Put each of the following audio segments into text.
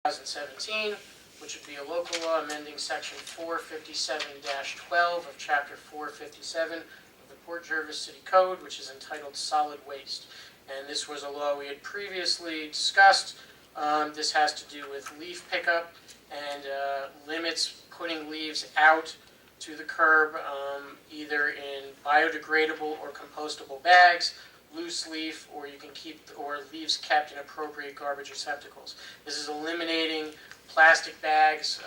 2017, which would be a local law amending section 457-12 of chapter 457 of the Port Jervis City Code, which is entitled Solid Waste. And this was a law we had previously discussed. This has to do with leaf pickup and limits putting leaves out to the curb, either in biodegradable or compostable bags, loose leaf, or you can keep, or leaves kept in appropriate garbage receptacles. This is eliminating plastic bags,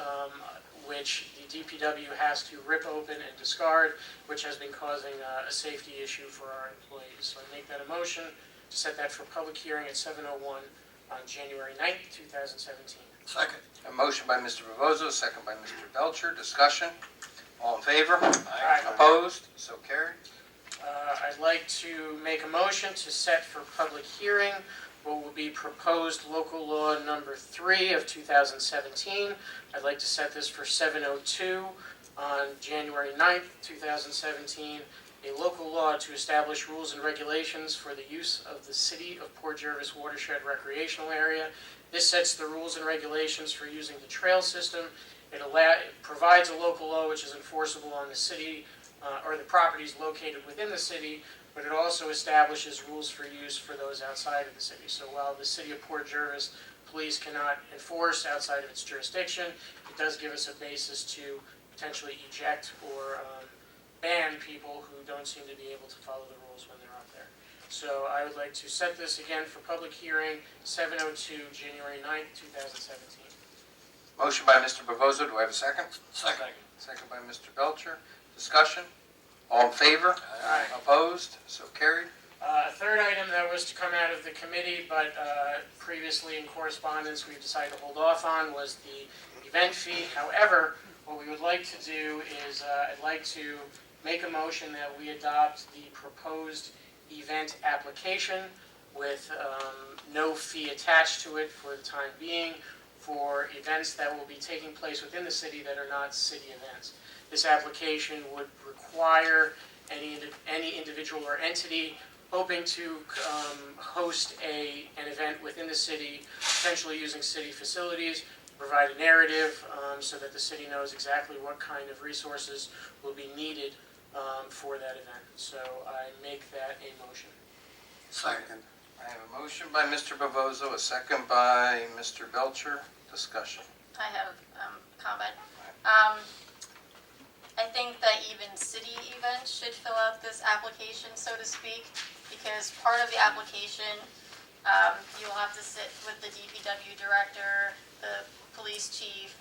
which the DPW has to rip open and discard, which has been causing a safety issue for our employees. So I make that a motion to set that for public hearing at 7:01 on January 9th, 2017. Second. A motion by Mr. Bovoso, a second by Mr. Belcher. Discussion? All in favor? Aye. Opposed? So carried. I'd like to make a motion to set for public hearing what will be proposed local law number 3 of 2017. I'd like to set this for 7:02 on January 9th, 2017. A local law to establish rules and regulations for the use of the City of Port Jervis watershed recreational area. This sets the rules and regulations for using the trail system. It provides a local law which is enforceable on the city or the properties located within the city, but it also establishes rules for use for those outside of the city. So while the City of Port Jervis police cannot enforce outside of its jurisdiction, it does give us a basis to potentially eject or ban people who don't seem to be able to follow the rules when they're out there. So I would like to set this again for public hearing, 7:02, January 9th, 2017. Motion by Mr. Bovoso. Do I have a second? Second. Second by Mr. Belcher. Discussion? All in favor? Aye. Opposed? So carried. A third item that was to come out of the committee, but previously in correspondence we've decided to hold off on, was the event fee. However, what we would like to do is I'd like to make a motion that we adopt the proposed event application with no fee attached to it for the time being for events that will be taking place within the city that are not city events. This application would require any individual or entity hoping to host an event within the city, potentially using city facilities, provide a narrative so that the city knows exactly what kind of resources will be needed for that event. So I make that a motion. Second. I have a motion by Mr. Bovoso, a second by Mr. Belcher. Discussion. I have a comment. I think that even city events should fill out this application, so to speak, because part of the application, you will have to sit with the DPW director, the police chief,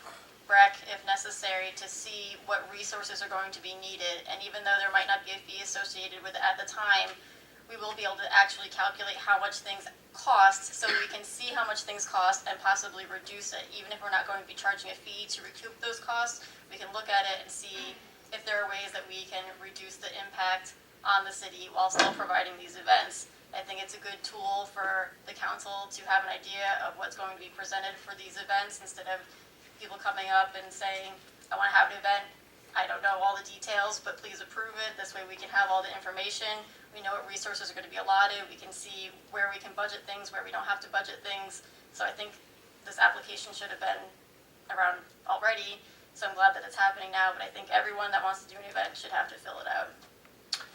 rec, if necessary, to see what resources are going to be needed. And even though there might not be a fee associated with it at the time, we will be able to actually calculate how much things cost, so we can see how much things cost and possibly reduce it. Even if we're not going to be charging a fee to recoup those costs, we can look at it and see if there are ways that we can reduce the impact on the city while still providing these events. I think it's a good tool for the council to have an idea of what's going to be presented for these events, instead of people coming up and saying, I want to have an event, I don't know all the details, but please approve it. This way we can have all the information. We know what resources are going to be allotted. We can see where we can budget things, where we don't have to budget things. So I think this application should have been around already. So I'm glad that it's happening now, but I think everyone that wants to do an event should have to fill it out.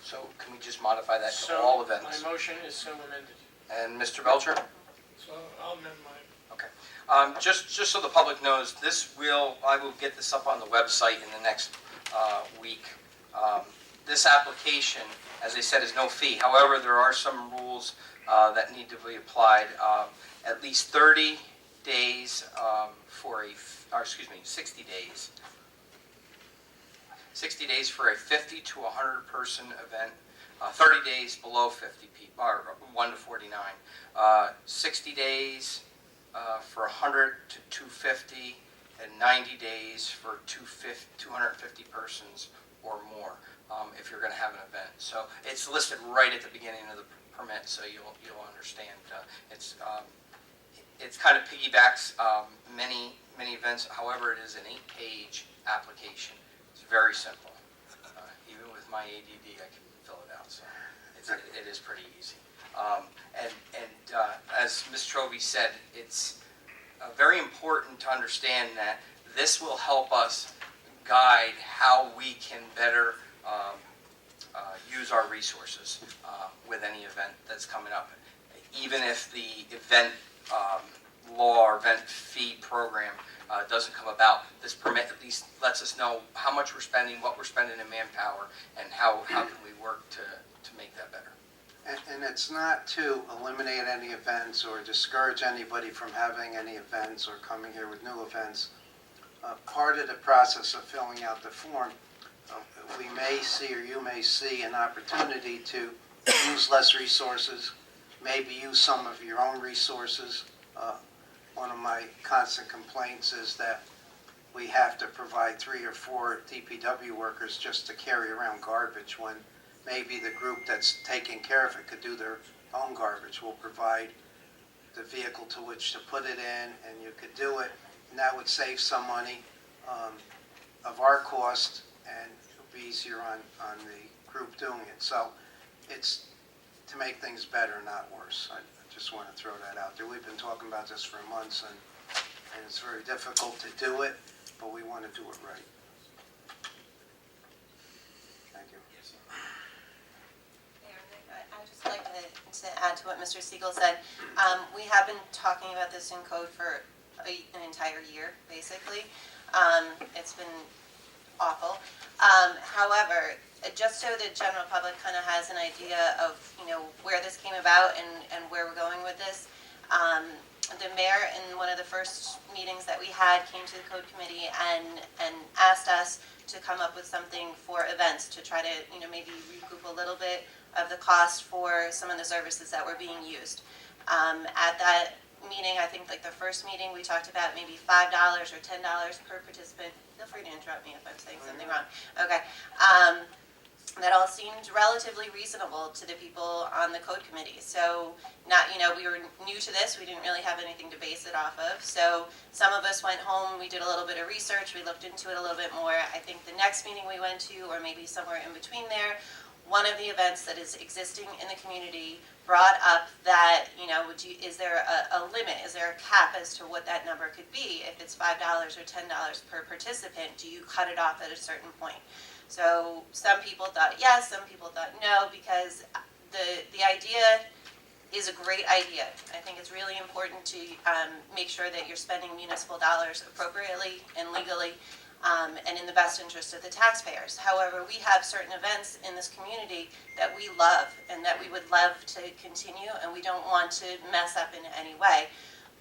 So can we just modify that to So all events? my motion is so amended. And Mr. Belcher? So I'll amend mine. Okay. Just so the public knows, I will get this up on the website in the next week. This application, as I said, is no fee. However, there are some rules that need to be applied. At least 30 days 60 days. 60 days for a 50 to 100 person event. 30 days below 50 people, or 1 to 49. 60 days for 100 to 250, and 90 days for 250 persons or more if you're going to have an event. So it's listed right at the beginning of the permit, so you'll understand. It's kind of piggybacks many events. However, it is an 8-page application. It's very simple. Even with my ADD, I can fill it out. So it is pretty easy. And as Ms. Trovey said, it's very important to understand that this will help us guide how we can better use our resources with any event that's coming up. Even if the event law or event fee program doesn't come about, this permit at least lets us know how much we're spending, what we're spending in manpower, and how can we work to make that better. And it's not to eliminate any events or discourage anybody from having any events or coming here with new events. Part of the process of filling out the form, we may see, or you may see, an opportunity to use less resources, maybe use some of your own resources. One of my constant complaints is that we have to provide 3 or 4 DPW workers just to carry around garbage, when maybe the group that's taking care of it could do their own garbage. We'll provide the vehicle to which to put it in, and you could do it, and that would save some money of our cost, and it would be easier on the group doing it. So it's to make things better, not worse. I just want to throw that out there. We've been talking about this for months, and it's very difficult to do it, but we want to do it right. Thank you. I'd just like to add to what Mr. Siegel said. We have been talking about this in code for an entire year, basically. It's been awful. However, just so the general public kind of has an idea of, where this came about and where we're going with this, the mayor in one of the first meetings that we had came to the code committee and asked us to come up with something for events to try to, maybe recoup a little bit of the cost for some of the services that were being used. At that meeting, I think like the first meeting, we talked about maybe $5 or $10 per participant. Feel free to interrupt me if I'm saying something wrong. Okay. That all seemed relatively reasonable to the people on the code committee. So we were new to this. We didn't really have anything to base it off of. So some of us went home, we did a little bit of research, we looked into it a little bit more. I think the next meeting we went to, or maybe somewhere in between there, one of the events that is existing in the community brought up that, is there a limit? Is there a cap as to what that number could be? If it's $5 or $10 per participant, do you cut it off at a certain point? So some people thought yes, some people thought no, because the idea is a great idea. I think it's really important to make sure that you're spending municipal dollars appropriately and legally, and in the best interest of the taxpayers. However, we have certain events in this community that we love and that we would love to continue, and we don't want to mess up in any way.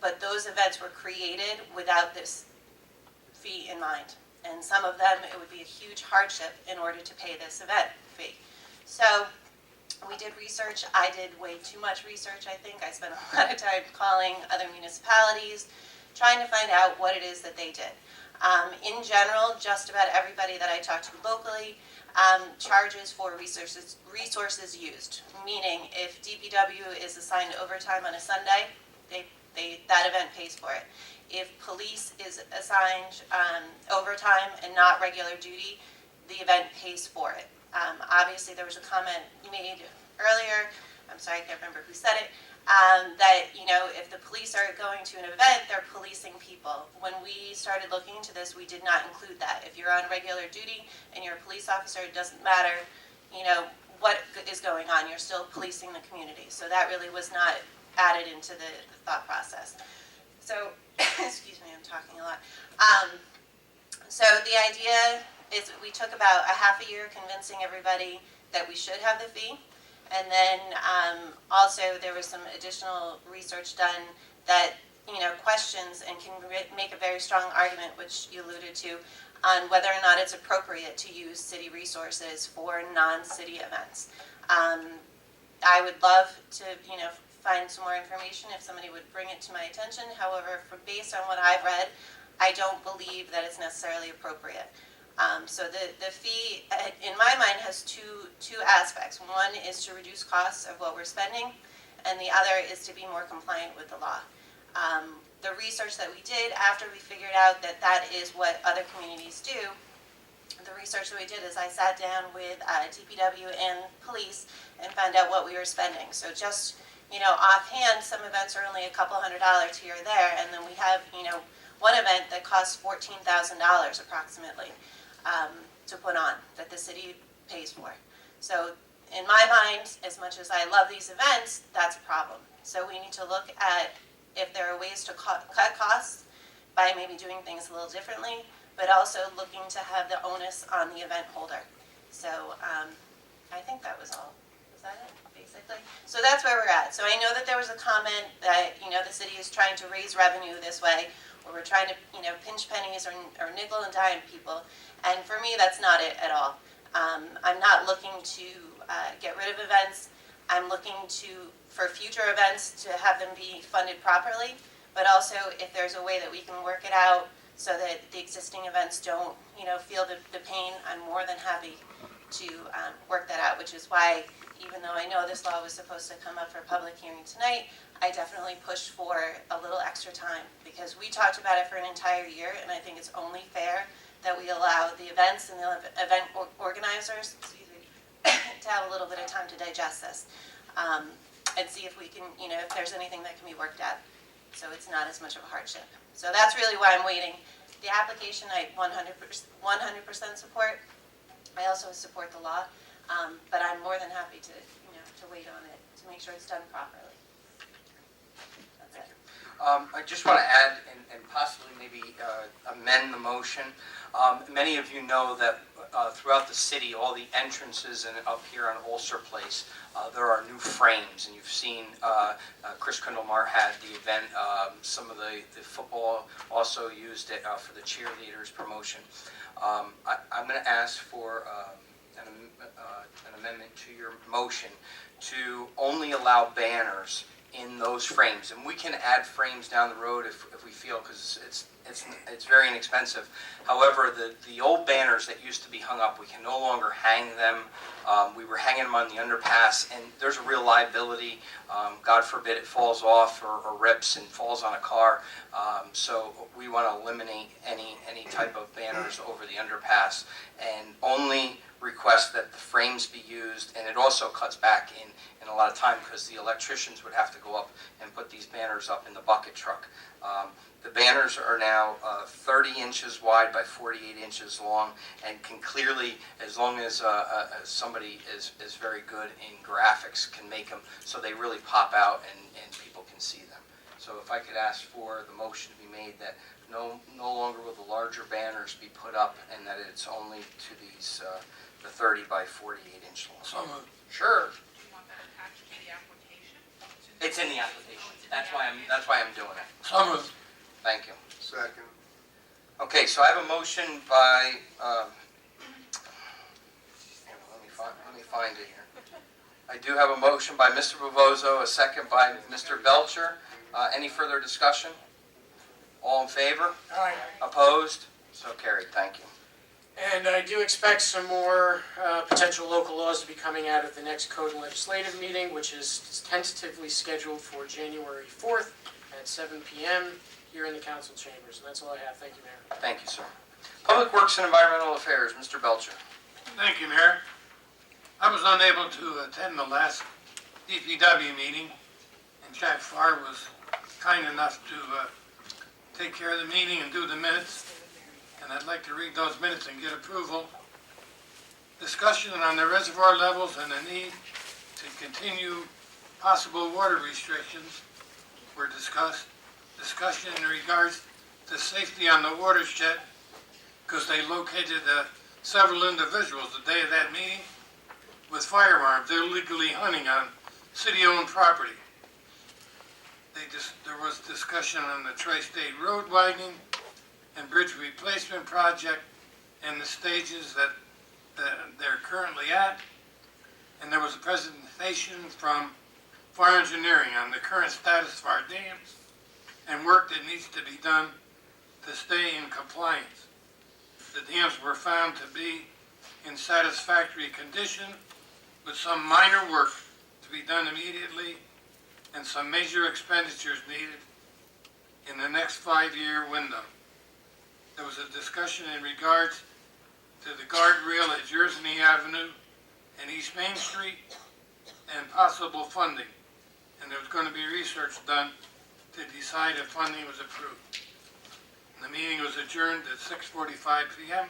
But those events were created without this fee in mind. And some of them, it would be a huge hardship in order to pay this event fee. So we did research. I did way too much research, I think. I spent a lot of time calling other municipalities, trying to find out what it is that they did. In general, just about everybody that I talked to locally charges for resources used. Meaning, if DPW is assigned overtime on a Sunday, that event pays for it. If police is assigned overtime and not regular duty, the event pays for it. Obviously, there was a comment made earlier, I'm sorry, I can't remember who said it, that, if the police are going to an event, they're policing people. When we started looking into this, we did not include that. If you're on regular duty and you're a police officer, it doesn't matter, what is going on, you're still policing the community. So that really was not added into the thought process. So, excuse me, I'm talking a lot. So the idea is we took about a half a year convincing everybody that we should have the fee. And then also there was some additional research done that, questions and can make a very strong argument, which you alluded to, on whether or not it's appropriate to use city resources for non-city events. I would love to, find some more information if somebody would bring it to my attention. However, based on what I've read, I don't believe that it's necessarily appropriate. So the fee, in my mind, has two aspects. One is to reduce costs of what we're spending, and the other is to be more compliant with the law. The research that we did after we figured out that that is what other communities do, the research that we did is I sat down with DPW and police and found out what we were spending. So just offhand, some events are only a couple $100s here or there, and then we have, one event that costs $14,000 approximately to put on, that the city pays for. So in my mind, as much as I love these events, that's a problem. So we need to look at if there are ways to cut costs by maybe doing things a little differently, but also looking to have the onus on the event holder. So I think that was all. Was that it, basically? So that's where we're at. So I know that there was a comment that, the city is trying to raise revenue this way, or we're trying to, pinch pennies or nickel and dime people. And for me, that's not it at all. I'm not looking to get rid of events. I'm looking for future events to have them be funded properly, but also if there's a way that we can work it out so that the existing events don't, feel the pain, I'm more than happy to work that out, which is why, even though I know this law was supposed to come up for public hearing tonight, I definitely pushed for a little extra time, because we talked about it for an entire year, and I think it's only fair that we allow the events and the event organizers, to have a little bit of time to digest this, and see if we can, if there's anything that can be worked out, so it's not as much of a hardship. So that's really why I'm waiting. The application, I 100% support. I also support the law, but I'm more than happy to, to wait on it, to make sure it's done properly. That's it. I just want to add and possibly maybe amend the motion. Many of you know that throughout the city, all the entrances and up here on Ulster Place, there are new frames, and you've seen Chris Kundelmar had the event. Some of the football also used it for the cheerleaders promotion. I'm going to ask for an amendment to your motion to only allow banners in those frames, and we can add frames down the road if we feel, because it's very inexpensive. However, the old banners that used to be hung up, we can no longer hang them. We were hanging them on the underpass, and there's a real liability. God forbid it falls off or rips and falls on a car. So we want to eliminate any type of banners over the underpass, and only request that the frames be used. And it also cuts back in a lot of time, because the electricians would have to go up and put these banners up in the bucket truck. The banners are now 30 inches wide by 48 inches long, and can clearly, as long as somebody is very good in graphics, can make them so they really pop out and people can see them. So if I could ask for the motion to be made that no longer will the larger banners be put up, and that it's only to these the 30 by 48 inch long. So moved. Sure. Do you want that attached to the application? It's in the application. Oh, That's why I'm doing it. So moved. Thank you. Second. Okay, so I have a motion by, let me find it here. I do have a motion by Mr. Bavozo, a second by Mr. Belcher. Any further discussion? All in favor? Aye. Opposed? So carried. Thank you. And I do expect some more potential local laws to be coming out of the next code and legislative meeting, which is tentatively scheduled for January 4th at 7 p.m. here in the council chambers. And that's all I have. Thank you, Mayor. Thank you, sir. Public Works and Environmental Affairs, Mr. Belcher. Thank you, Mayor. I was unable to attend the last DPW meeting, and Jack Farr was kind enough to take care of the meeting and do the minutes. And I'd like to read those minutes and get approval. Discussion on the reservoir levels and the need to continue possible water restrictions were discussed. Discussion in regards to safety on the watershed, because they located several individuals the day of that meeting with firearms illegally hunting on city-owned property. There was discussion on the Tri-State Road widening and bridge replacement project and the stages that they're currently at. And there was a presentation from Fire Engineering on the current status of our dams and work that needs to be done to stay in compliance. The dams were found to be in satisfactory condition, with some minor work to be done immediately and some major expenditures needed in the next 5-year window. There was a discussion in regards to the guardrail at Jersey Avenue and East Main Street and possible funding. and there was going to be research done to decide if funding was approved. And the meeting was adjourned at 6:45 p.m.,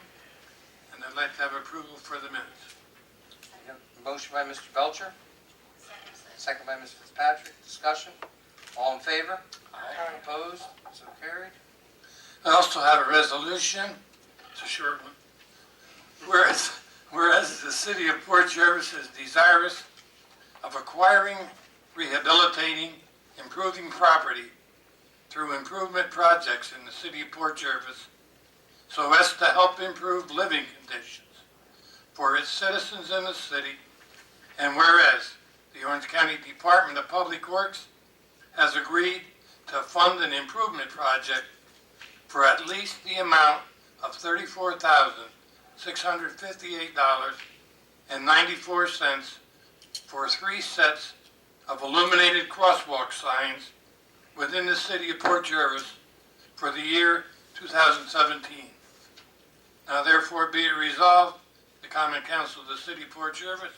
and I'd like to have approval for the minutes. Motion by Mr. Belcher, second by Ms. Fitzpatrick. Discussion? All in favor? Aye. Opposed? So carried. I also have a resolution, it's a short one. Whereas the city of Port Jervis is desirous of acquiring, rehabilitating, improving property through improvement projects in the city of Port Jervis so as to help improve living conditions for its citizens in the city, and whereas the Orange County Department of Public Works has agreed to fund an improvement project for at least the amount of $34,658.94 for 3 sets of illuminated crosswalk signs within the city of Port Jervis for the year 2017. Now therefore be it resolved, the Common Council of the City of Port Jervis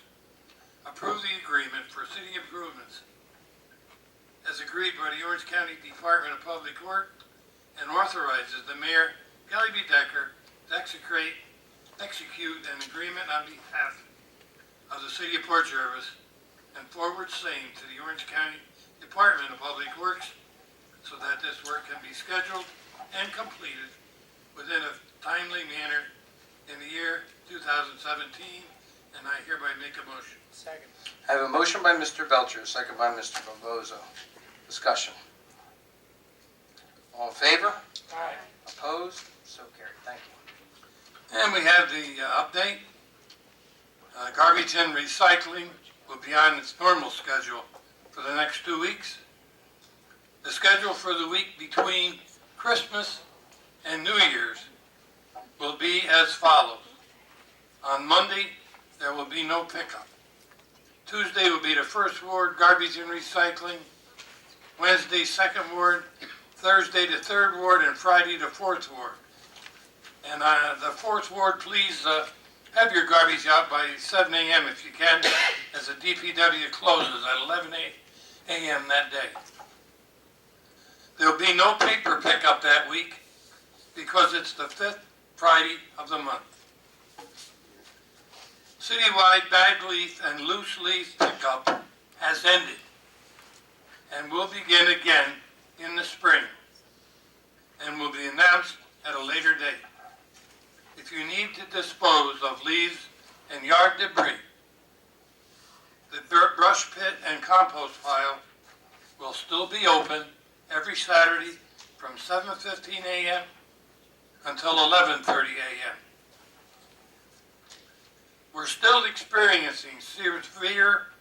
approve the agreement for city improvements as agreed by the Orange County Department of Public Works and authorizes the Mayor, Kelly B. Decker, to execute an agreement on behalf of the City of Port Jervis and forward same to the Orange County Department of Public Works so that this work can be scheduled and completed within a timely manner in the year 2017, and I hereby make a motion. Second. I have a motion by Mr. Belcher, second by Mr. Bobozo. Discussion. All in favor? Aye. Opposed? So carried. Thank you. And we have the update. Garbage and recycling will be on its normal schedule for the next 2 weeks. The schedule for the week between Christmas and New Year's will be as follows. On Monday, there will be no pickup. Tuesday will be the first ward, garbage and recycling. Wednesday, second ward. Thursday, the third ward, and Friday, the fourth ward. And the fourth ward, please have your garbage out by 7 a.m. if you can, as the DPW closes at 11 a.m. that day. There'll be no paper pickup that week because it's the 5th Friday of the month. Citywide bag leaf and loose leaf pickup has ended and will begin again in the spring and will be announced at a later date. If you need to dispose of leaves and yard debris, the brush pit and compost pile will still be open every Saturday from 7:15 a.m. until 11:30 a.m. We're still experiencing severe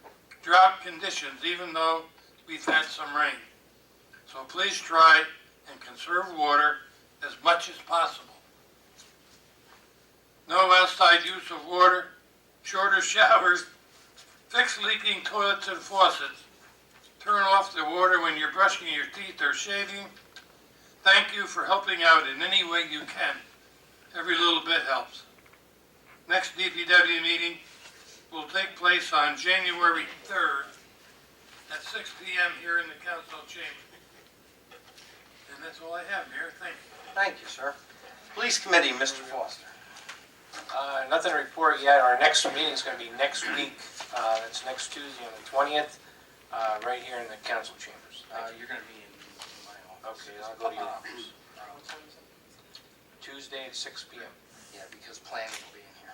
drought conditions even though we've had some rain. So please try and conserve water as much as possible. No outside use of water, shorter showers, fix leaking toilets and faucets, turn off the water when you're brushing your teeth or shaving. Thank you for helping out in any way you can. Every little bit helps. Next DPW meeting will take place on January 3rd at 6 p.m. here in the council chamber. And that's all I have, Mayor. Thank you. Thank you, sir. Police Committee, Mr. Foster. Nothing to report yet. Our next meeting is going to be next week. That's next Tuesday on the 20th, right here in the council chambers. You're going to be in my office. Okay, I'll go to your office. Tuesday at 6 p.m. Yeah, because planning will be in here.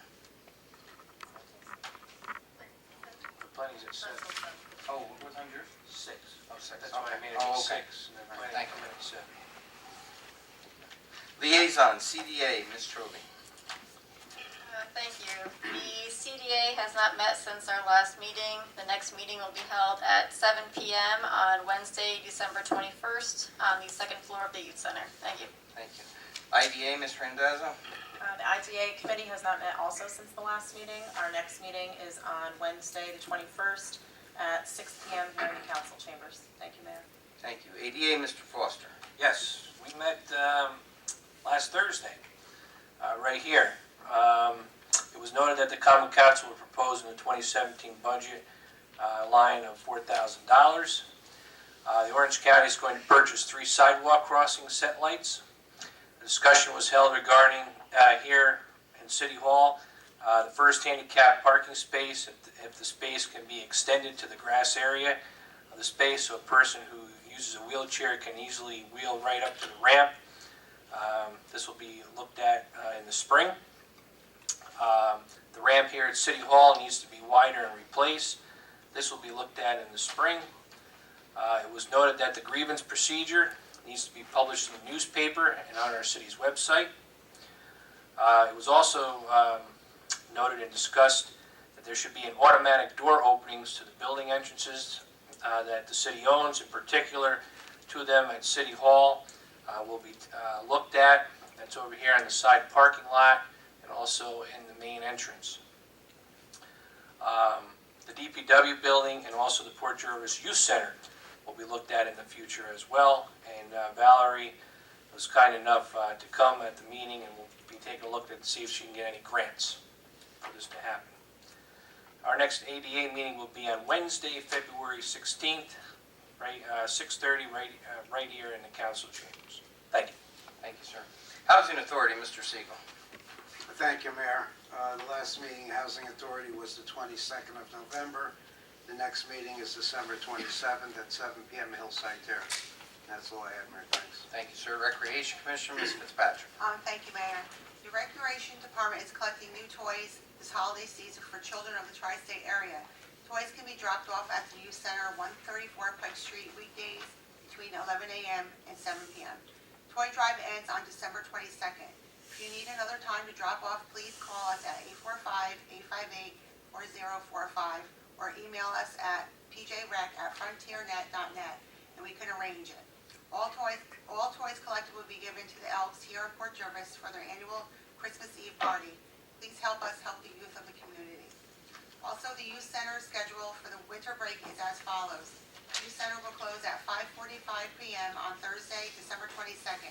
The planning's at 7. Oh, what time's yours? 6. Oh, 6. That's why I made it Oh, at okay. 6. And then All right, planning thank you. come in at 7. Liaison, CDA, Ms. Trovey. Thank you. The CDA has not met since our last meeting. The next meeting will be held at 7 p.m. on Wednesday, December 21st, on the second floor of the Youth Center. Thank you. Thank you. IDA, Ms. Randazzo. The IDA committee has not met also since the last meeting. Our next meeting is on Wednesday, the 21st, at 6 p.m. here in the council chambers. Thank you, Mayor. Thank you. ADA, Mr. Foster. Yes, we met last Thursday, right here. It was noted that the Common Council would propose in the 2017 budget line of $4,000 The Orange County is going to purchase 3 sidewalk crossing set lights. A discussion was held regarding here in City Hall, the first handicap parking space, if the space can be extended to the grass area of the space so a person who uses a wheelchair can easily wheel right up to the ramp. This will be looked at in the spring. The ramp here at City Hall needs to be wider and replaced. This will be looked at in the spring. It was noted that the grievance procedure needs to be published in the newspaper and on our city's website. It was also noted and discussed that there should be an automatic door openings to the building entrances that the city owns. In particular, 2 of them at City Hall will be looked at. That's over here on the side parking lot and also in the main entrance. The DPW building and also the Port Jervis Youth Center will be looked at in the future as well. And Valerie was kind enough to come at the meeting, and we'll be taking a look at see if she can get any grants for this to happen. Our next ADA meeting will be on Wednesday, February 16th, right, 6:30, right here in the council chambers. Thank you. Thank you, sir. Housing Authority, Mr. Siegel. Thank you, Mayor. The last meeting, Housing Authority, was the 22nd of November. The next meeting is December 27th at 7 p.m. Hillside Terrace. That's all I have, Mayor. Thanks. Thank you, sir. Recreation Commissioner, Ms. Fitzpatrick. Thank you, Mayor. The Recreation Department is collecting new toys this holiday season for children of the tri-state area. Toys can be dropped off at the Youth Center, 134 Pike Street, weekdays between 11 a.m. and 7 p.m. Toy drive ends on December 22nd. If you need another time to drop off, please call us at 845-858-4045 or email us at pjrec@frontiernet.net and we can arrange it. All toys collected will be given to the Elks here in Port Jervis for their annual Christmas Eve party. Please help us help the youth of the community. Also, the Youth Center schedule for the winter break is as follows. Youth Center will close at 5:45 p.m. on Thursday, December 22nd.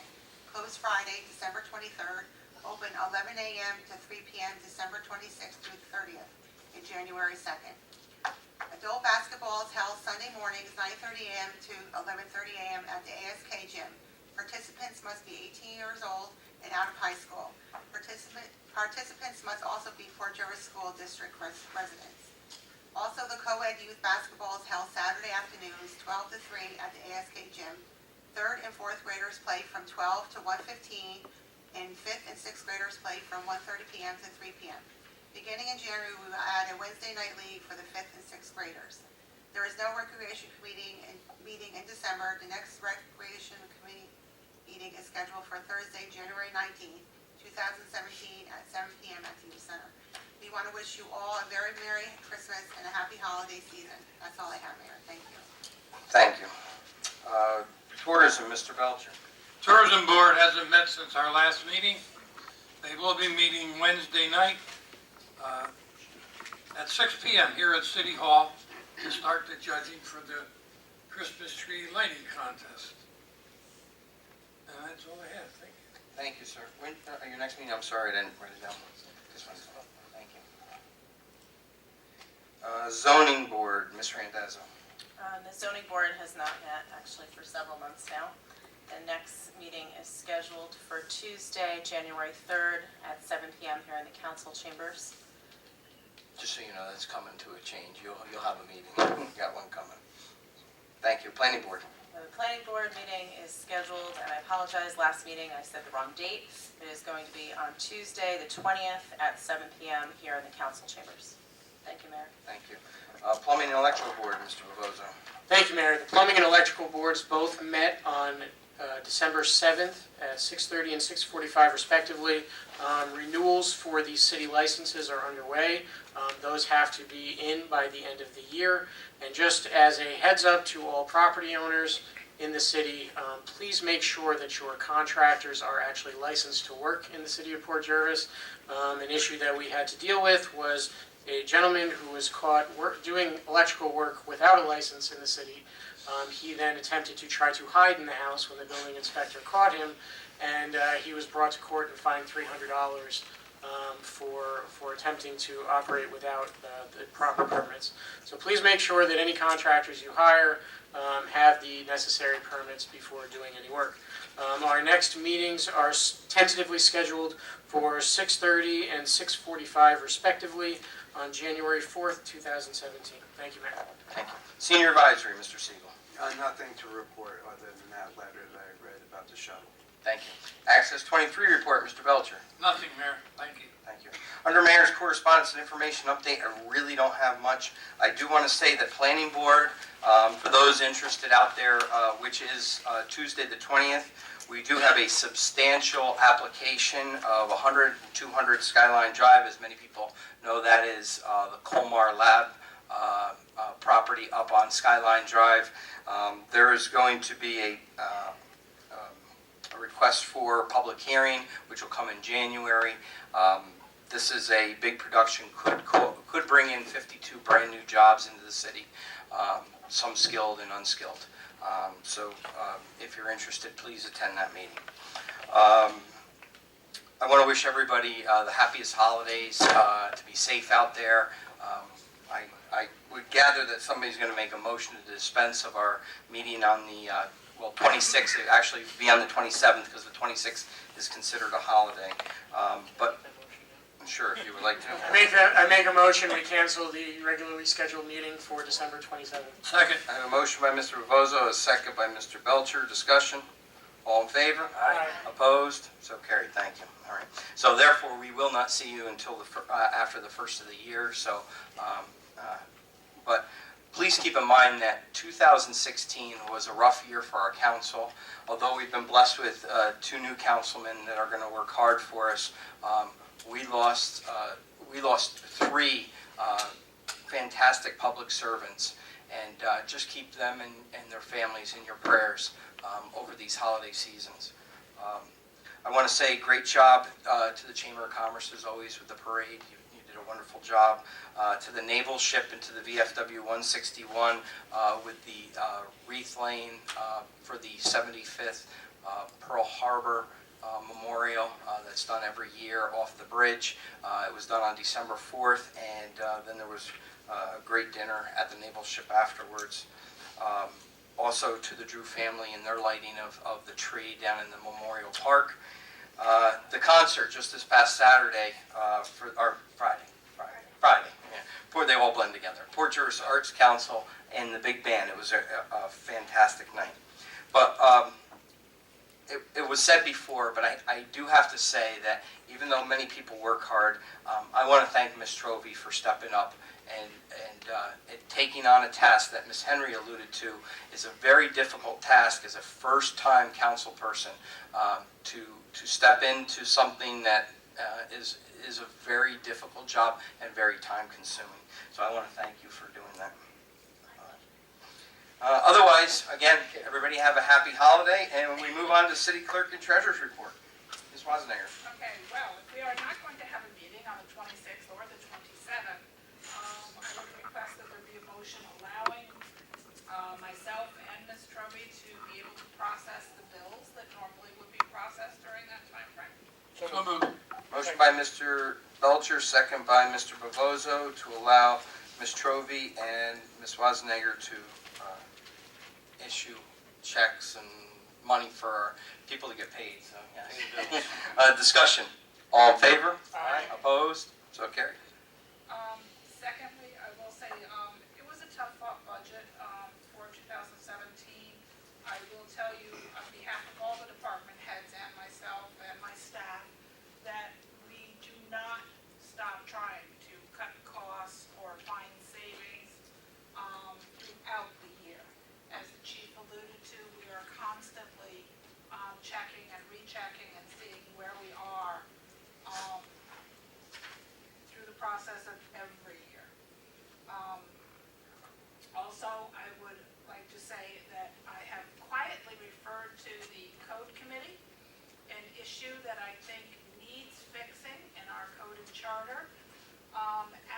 Close Friday, December 23rd. Open 11 a.m. to 3 p.m. December 26th through the 30th and January 2nd. Adult basketball is held Sunday mornings, 9:30 a.m. to 11:30 a.m. at the ASK gym. Participants must be 18 years old and out of high school. Participants must also be Port Jervis School District residents. Also, the co-ed youth basketball is held Saturday afternoons, 12 to 3 at the ASK gym. 3rd and 4th graders play from 12 to 1:15, and 5th and 6th graders play from 1:30 p.m. to 3 p.m. Beginning in January, we will add a Wednesday night league for the 5th and 6th graders. There is no recreation committee meeting in December. The next recreation committee meeting is scheduled for Thursday, January 19th, 2017 at 7 p.m. at the Youth Center. We want to wish you all a very Merry Christmas and a happy holiday season. That's all I have, Mayor. Thank you. Thank you. Tourism, Mr. Belcher. Tourism Board hasn't met since our last meeting. They will be meeting Wednesday night at 6 p.m. here at City Hall to start the judging for the Christmas tree lighting contest. And that's all I have. Thank you. Thank you, sir. When, your next meeting, I'm sorry, I didn't write it down. This one. Thank you. Zoning Board, Ms. Randazzo. The zoning board has not met actually for several months now. The next meeting is scheduled for Tuesday, January 3rd at 7 p.m. here in the council chambers. Just so you know, that's coming to a change. You'll have a meeting. Got one coming. Thank you. Planning Board. The planning board meeting is scheduled, and I apologize, last meeting I said the wrong date. It is going to be on Tuesday, the 20th at 7 p.m. here in the council chambers. Thank you, Mayor. Thank you. Plumbing and Electrical Board, Mr. Revozo. Thank you, Mayor. The Plumbing and Electrical Boards both met on December 7th at 6:30 and 6:45 respectively. Renewals for these city licenses are underway. Those have to be in by the end of the year. And just as a heads up to all property owners in the city, please make sure that your contractors are actually licensed to work in the city of Port Jervis. An issue that we had to deal with was a gentleman who was caught doing electrical work without a license in the city. He then attempted to try to hide in the house when the building inspector caught him, and he was brought to court and fined $300 for attempting to operate without the proper permits. So please make sure that any contractors you hire have the necessary permits before doing any work. Our next meetings are tentatively scheduled for 6:30 and 6:45 respectively on January 4th, 2017. Thank you, Matt. Thank you. Senior Advisory, Mr. Siegel. Nothing to report other than that letter that I read about the shuttle. Thank you. Access 23 report, Mr. Belcher. Nothing, Mayor. Thank you. Thank you. Under Mayor's correspondence and information update, I really don't have much. I do want to say that Planning Board, for those interested out there, which is Tuesday the 20th, we do have a substantial application of 100 and 200 Skyline Drive. As many people know, that is the Colmar Lab property up on Skyline Drive. There is going to be a request for public hearing, which will come in January. This is a big production, could bring in 52 brand new jobs into the city, some skilled and unskilled. So if you're interested, please attend that meeting. I want to wish everybody the happiest holidays, to be safe out there. I would gather that somebody's going to make a motion to dispense of our meeting on the 26th, it actually be on the 27th because the 26th is considered a holiday. But I'm sure if you would like to. I make a motion, we cancel the regularly scheduled meeting for December 27th. Second. I have a motion by Mr. Rebozo, a second by Mr. Belcher. Discussion? All in favor? Aye. Opposed? So carried. Thank you. All right. So therefore, we will not see you until after the first of the year. So, but please keep in mind that 2016 was a rough year for our council. Although we've been blessed with 2 new councilmen that are going to work hard for us, we lost 3 fantastic public servants, and just keep them and their families in your prayers over these holiday seasons. I want to say great job to the Chamber of Commerce as always with the parade. You did a wonderful job. To the naval ship and to the VFW 161 with the wreath laying for the 75th Pearl Harbor memorial that's done every year off the bridge. It was done on December 4th, and then there was a great dinner at the naval ship afterwards. Also to the Drew family and their lighting of the tree down in the Memorial Park. The concert just this past Saturday, Friday, yeah, before they all blend together. Port Jervis Arts Council and the big band. It was a fantastic night. But it was said before, but I do have to say that even though many people work hard, I want to thank Ms. Trovey for stepping up and taking on a task that Ms. Henry alluded to is a very difficult task as a first-time council person to step into something that is a very difficult job and very time-consuming. So I want to thank you for doing that. Otherwise, again, everybody have a happy holiday, and we move on to City Clerk and Treasurer's Report. Ms. Wassenager. Okay, well, if we are not going to have a meeting on the 26th or the 27th, I would request that there be a motion allowing myself and Ms. Trovey to be able to process the bills that normally would be processed during that time frame. So moved. Motion by Mr. Belcher, second by Mr. Bovozo, to allow Ms. Trovey and Ms. Wassenager to issue checks and money for our people to get paid. So, yes. Discussion. All in favor? Aye. Opposed? So carried. Secondly, I will say, it was a tough budget for 2017. I will tell you on behalf of all the department heads and myself and my staff that we do not stop trying to cut costs or find savings throughout the year. As the chief alluded to, we are constantly checking and rechecking and seeing where we are through the process of every year. Also, I would like to say that I have quietly referred to the Code Committee an issue that I think needs fixing in our code and charter.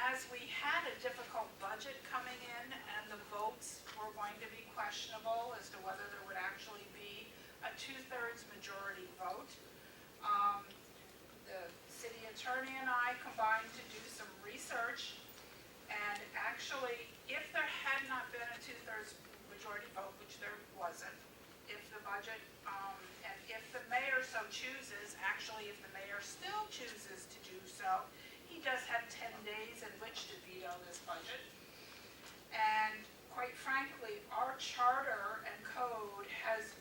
As we had a difficult budget coming in and the votes were going to be questionable as to whether there would actually be a 2/3 majority vote, the city attorney attorney and I combined to do some research, and actually, if there had not been a 2/3 majority vote, which there wasn't, if the budget, and if the mayor so chooses, actually, if the mayor still chooses to do so, he does have 10 days in which to veto this budget. And quite frankly, our charter and code has